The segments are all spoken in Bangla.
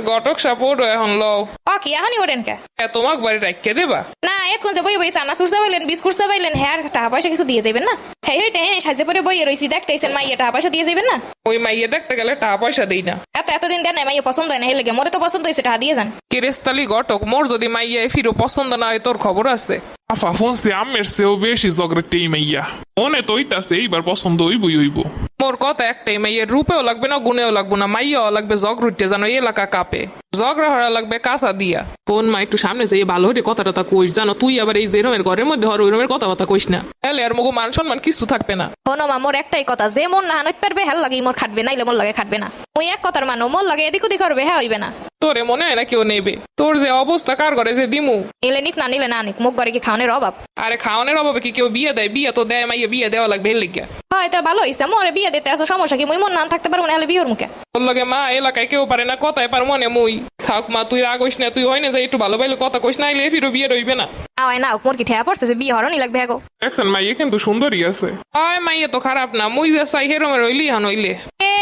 ঘটক সাপোর্ট এখন লও কি এখনই ওঠেন কে? তোমাক বাড়ি রাখকে দেবা না এখন যে বই বই সানা সুরসা পাইলেন বিস্কুট পাইলেন হ্যাঁ টাকা পয়সা কিছু দিয়ে যাবেন না? হ্যাঁ হইতে হ্যাঁ সাজে পরে বই রইছি দেখতেছেন মাইয়া টাকা পয়সা দিয়ে যাবেন না? ওই মাইয়ে দেখতে গেলে টাকা পয়সা দেই না। এতদিন দেন মাইয়া পছন্দ হয় না হেলে মোরে তো পছন্দ হয়েছে টাকা দিয়ে যান। কেরেস্তালি ঘটক মোর যদি মাইয়া ফিরো পছন্দ না হয় তোর খবর আছে। আফা ফোনসে আমের সেও বেশি জগরেটেই মাইয়া মনে তো হইতাছে এইবার পছন্দ হইবই হইব। মোর কথা একটাই, মাইয়ের রূপেও লাগবে না গুণেও লাগবে না, মাইয়াও লাগবে জগরুটে যেন এলাকা কাঁপে, ঝগড়া হরা লাগবে কাঁচা দিয়া। কোন মা একটু সামনে যেয়ে ভালো হইতে কথা টথা কইস, জানো তুই আবার এই যে রুমের ঘরের মধ্যে হর ওই রুমের কথাবার্তা কইস না, তাহলে আর মুগো মান সম্মান কিছু থাকবে না। শোনো মা মোর একটাই কথা, যে মন না হানতে পারবে হ্যাঁ লাগে মোর খাটবে নাইলে মোর লাগে খাটবে না। ওই এক কথার মানো মোর লাগে এদিক ওদিক করবে হ্যাঁ হইবে না। তোরে মনে হয় না কেউ নেবে? তোর যে অবস্থা কার ঘরে যে দিমু, নিলে নিক না নিলে না নিক, মুখ ঘরে কি খাওয়ানোর অভাব? আরে খাওয়ানোর অভাবে কি কেউ বিয়ে দেয়? বিয়ে তো দেয়, মাইয়া বিয়ে দেওয়া লাগবে এর লিগা। হয় তা ভালো হইছে, মোরে বিয়ে দিতে আসো সমস্যা কি? মুই মন না থাকতে পারবো না হলে বিয়ের মুখে। তোর লগে মা এলাকায় কেউ পারে না, কথায় পার মনে মুই থাক মা, তুই রাগ হইস না, তুই হয় না যে একটু ভালো ভালো কথা কইস না, আইলে ফিরো বিয়ে রইবে না। আওয়াই না মোর কি ঠেয়া পড়ছে যে বিয়ে হরণই লাগবে হ্যাঁ গো? দেখছেন মাইয়া কিন্তু সুন্দরী আছে। আয় মাইয়া তো খারাপ না, মুই যে চাই হেরমের হইলি হান হইলে।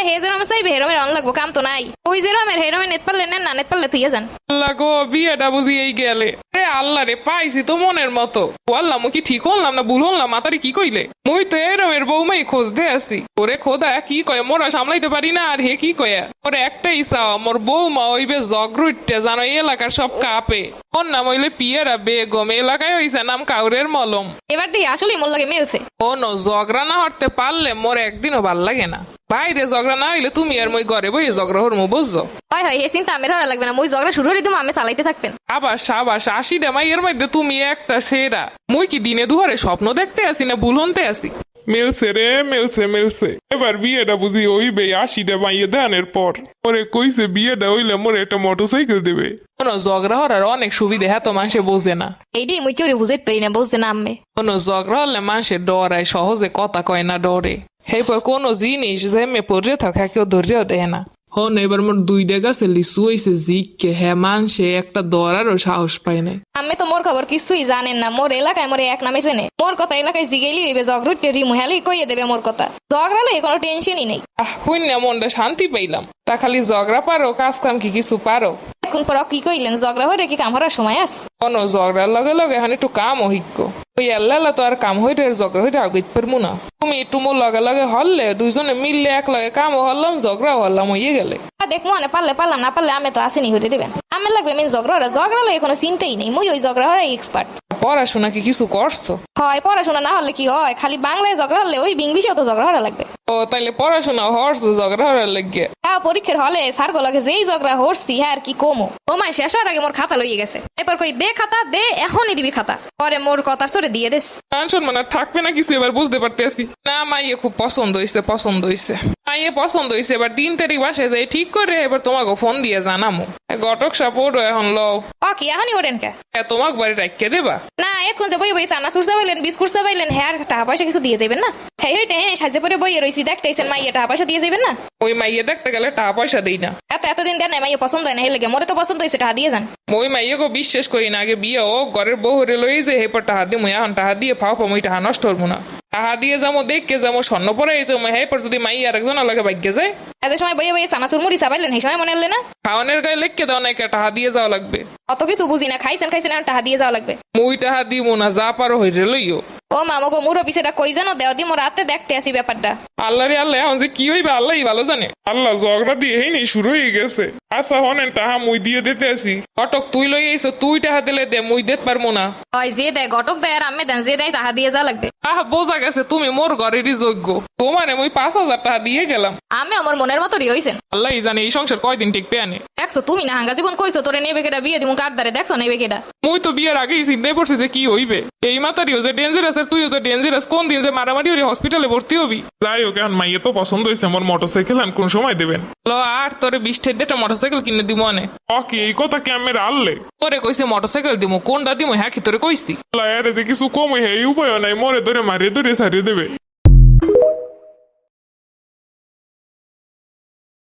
হে যে রমে চাইবে হেরমের অন লাগবো, কাম তো নাই। ওই যে রমের হেরমে নেট পারলে নেন না, নেট পারলে তুই যান। আল্লাহ গো বিয়েটা বুঝি এই গেলে। রে আল্লাহ রে, পাইছি তো মনের মতো। আল্লাহ মুই কি ঠিক হলাম না ভুল হলাম? মাতারি কি কইলে? মুই তো এরমের বউমাই খোঁজ দে আসি। ওরে খোদা কি কয়, মোরা সামলাইতে পারি না আর হে কি কয়া। ওরে একটাই চাও, মোর বউমা হইবে জগরুটে জানো এলাকার সব কাঁপে। ওর নাম হইলে পিয়ারা বেগম, এলাকায় হইছে নাম কাউরের মলম। এবার দেখি আসলেই মোর লাগে মিলছে। ও নো ঝগড়া না হরতে পারলে মোর একদিনও ভাল লাগে না। বাইরে ঝগড়া না হইলে তুমি আর মই ঘরে বই ঝগড়া হরমু, বুঝছো? হয় হয় হে চিন্তা আমি হরা লাগবে না, মুই ঝগড়া শুরু হলে তুমি আমি চালাইতে থাকবেন। আবার সাবাস, 80টা মাইয়ের মধ্যে তুমি একটা সেরা। মুই কি দিনে দুহারে স্বপ্ন দেখতে আসি না ভুল হনতে আসি? মিলছে রে মিলছে। এবার বিয়েটা বুঝি হইবে 80টা মাইয়া দানের পর। ওরে কইছে বিয়েটা হইলে মোরে একটা মোটরসাইকেল দেবে। কোনো ঝগড়া হরার অনেক সুবিধা, হ্যাঁ তো মানুষে বোঝে না। এইটাই মুই কেউ বুঝাইতে পারি না, বুঝতে না আমি। কোনো ঝগড়া হলে মানুষের ডরায়, সহজে কথা কয় না, ডরে। হেপর কোনো জিনিস যেমে পড়ে থাকে কেউ ধৈর্য দেয় না। হন এবার মোর 2টা গাছে লিচু হইছে জিককে, হ্যাঁ মানুষে একটা ধরারও সাহস পায় না। আমি তো মোর খবর কিছুই জানেন না, মোর এলাকায় মোরে এক নামে চেনে। মোর কথা এলাকায় জিগেলি হইবে জগরুটে রিমু হেলি কইয়ে দেবে মোর কথা। ঝগড়া লই কোনো টেনশনই নেই। হইন না মনটা শান্তি পাইলাম। তা খালি ঝগড়া পারো, কাজ কাম কি কিছু পারো? এখন পর কি কইলেন, ঝগড়া হইলে কি কাম হওয়ার সময় আছে? কোনো ঝগড়ার লগে লগে এখন একটু কাম অভিজ্ঞ ওই আল্লাহ তো আর কাম হইতে ঝগড়া হইতে আগিত পারবো না। তুমি একটু মোর লগে লগে হরলে দুইজনে মিললে এক লগে কামও হরলাম ঝগড়াও হরলাম, হইয়ে গেলে। দেখ মনে পারলে পারলাম, না পারলে আমি তো আসেনি হইতে দেবেন। আমি লাগবে মেন ঝগড়া লই কোনো চিন্তাই নেই, মুই ওই ঝগড়া হওয়ার এক্সপার্ট। পড়াশোনা কি কিছু করছো? হয় পড়াশোনা না হলে কি হয়, খালি বাংলায় ঝগড়া হলে ওই ইংলিশেও তো ঝগড়া হওয়া লাগবে। ও তাইলে পড়াশোনা হরছো ঝগড়া হরার লাগে? হ্যাঁ পরীক্ষার হলে স্যার গো লাগে যেই ঝগড়া হরছি হ্যাঁ আর কি কমো। ও মাই শেষ হওয়ার আগে মোর খাতা লইয়ে গেছে। এরপর কই দে খাতা দে, এখনই দিবি খাতা। পরে মোর কথার সরে দিয়ে দেস। মান সম্মান আর থাকবে না কিছু, এবার বুঝতে পারতেছি। না মাইয়ে খুব পছন্দ হইছে মাইয়ে পছন্দ হইছে। এবার 3 তারিখ বাসায় যাই ঠিক করে এবার তোমাকে ফোন দিয়ে জানামো। ঘটক সাপোর্ট এখন লও কি এখনই ওঠেন কে? তোমাক বাড়ি রাখকে দেবা? না এখন যে বই বই সানা সুরসা পাইলেন বিস্কুট পাইলেন হ্যাঁ টাকা পয়সা কিছু দিয়ে যাবেন না? হ্যাঁ হইতে হ্যাঁ সাজে পরে বই রইছি দেখতেছেন মাইয়া টাকা পয়সা দিয়ে যাবেন না? ওই মাইয়ে দেখতে গেলে টাকা পয়সা দেই না। এতদিন দেন মাইয়া পছন্দ হয় না হেলে মোরে তো পছন্দ হয়েছে টাকা দিয়ে যান। ওই মাইয়াকে বিশ্বাস করি না, আগে বিয়ে ও ঘরের বউ হরে লই যে হেপর টাহা দিয়ে মুই এখন টাহা দিয়ে ফাও মুই টাহা নষ্ট হবো না। টাহা দিয়ে যাবো দেখকে যাবো স্বর্ণ পরে যাবো, হেপর যদি মাই আর একজন আলাদা ভাগ্যে যায়। এত সময় বইয়ে বইয়ে সানাসুর মুড়ি চাবাইলেন সেই সময় মনে হলে না? খাওয়ানোর গায়ে লেখকে দাও না, টাহা দিয়ে যাওয়া লাগবে। অত কিছু বুঝি না, খাইছেন এখন টাকা দিয়ে যাওয়া লাগবে। মুই টাহা দিব না, যা পারো হইরে লইও। ও মামা গো মুরো পিছেটা কই জানো দেও দি মোর রাতে দেখতে আসি ব্যাপারটা। আল্লাহ রে আল্লাহ, এখন যে কি হইবে আল্লাহই ভালো জানে। আল্লাহ ঝগড়া দিয়ে নেই শুরু হয়ে গেছে। আচ্ছা হনেন টাহা মুই দিয়ে দিতে আসি। ঘটক তুই লই আইছো, তুই টাহা দিলে দে, মুই দিতে পারবো না। হয় যে দেয় ঘটক দেয় আর আমি দেন যে দেয় টাকা দিয়ে যাওয়া লাগবে। বোঝা গেছে তুমি মোর ঘরেরই যোগ্য। তোমারে মুই 5,000 টাকা দিয়ে গেলাম। আমি আমার মনের মতোই হইছেন। আল্লাহই জানে এই সংসার কয়দিন টিকবে আনে। দেখছো তুমি না হাঙ্গা জীবন কইছো তোরে নেবে কেডা বিয়ে দিমু কার দারে, দেখছো নেবে কেডা? মুই তো বিয়ের আগেই চিন্তায় পড়ছি যে কি হইবে। এই মাতারিও যে ডেঞ্জারাস আর তুইও যে ডেঞ্জারাস, কোন দিন যে মারামারি হলে হসপিটালে ভর্তি হবি। যাই হোক এখন মাইয়া তো পছন্দ হয়েছে, আমার মোটরসাইকেল কোন সময় দেবেন? আর তোরে 20 টাকা মোটরসাইকেল কিনে দিব আনে। কি এই কথা কি আমি আনলে? তোরে কইছে মোটরসাইকেল দিমু, কোনটা দিমু হ্যাঁ কি তোরে কইছি? যে কিছু কম এই উপায় নাই, মরে ধরে মারিয়ে ধরে সারিয়ে দেবে।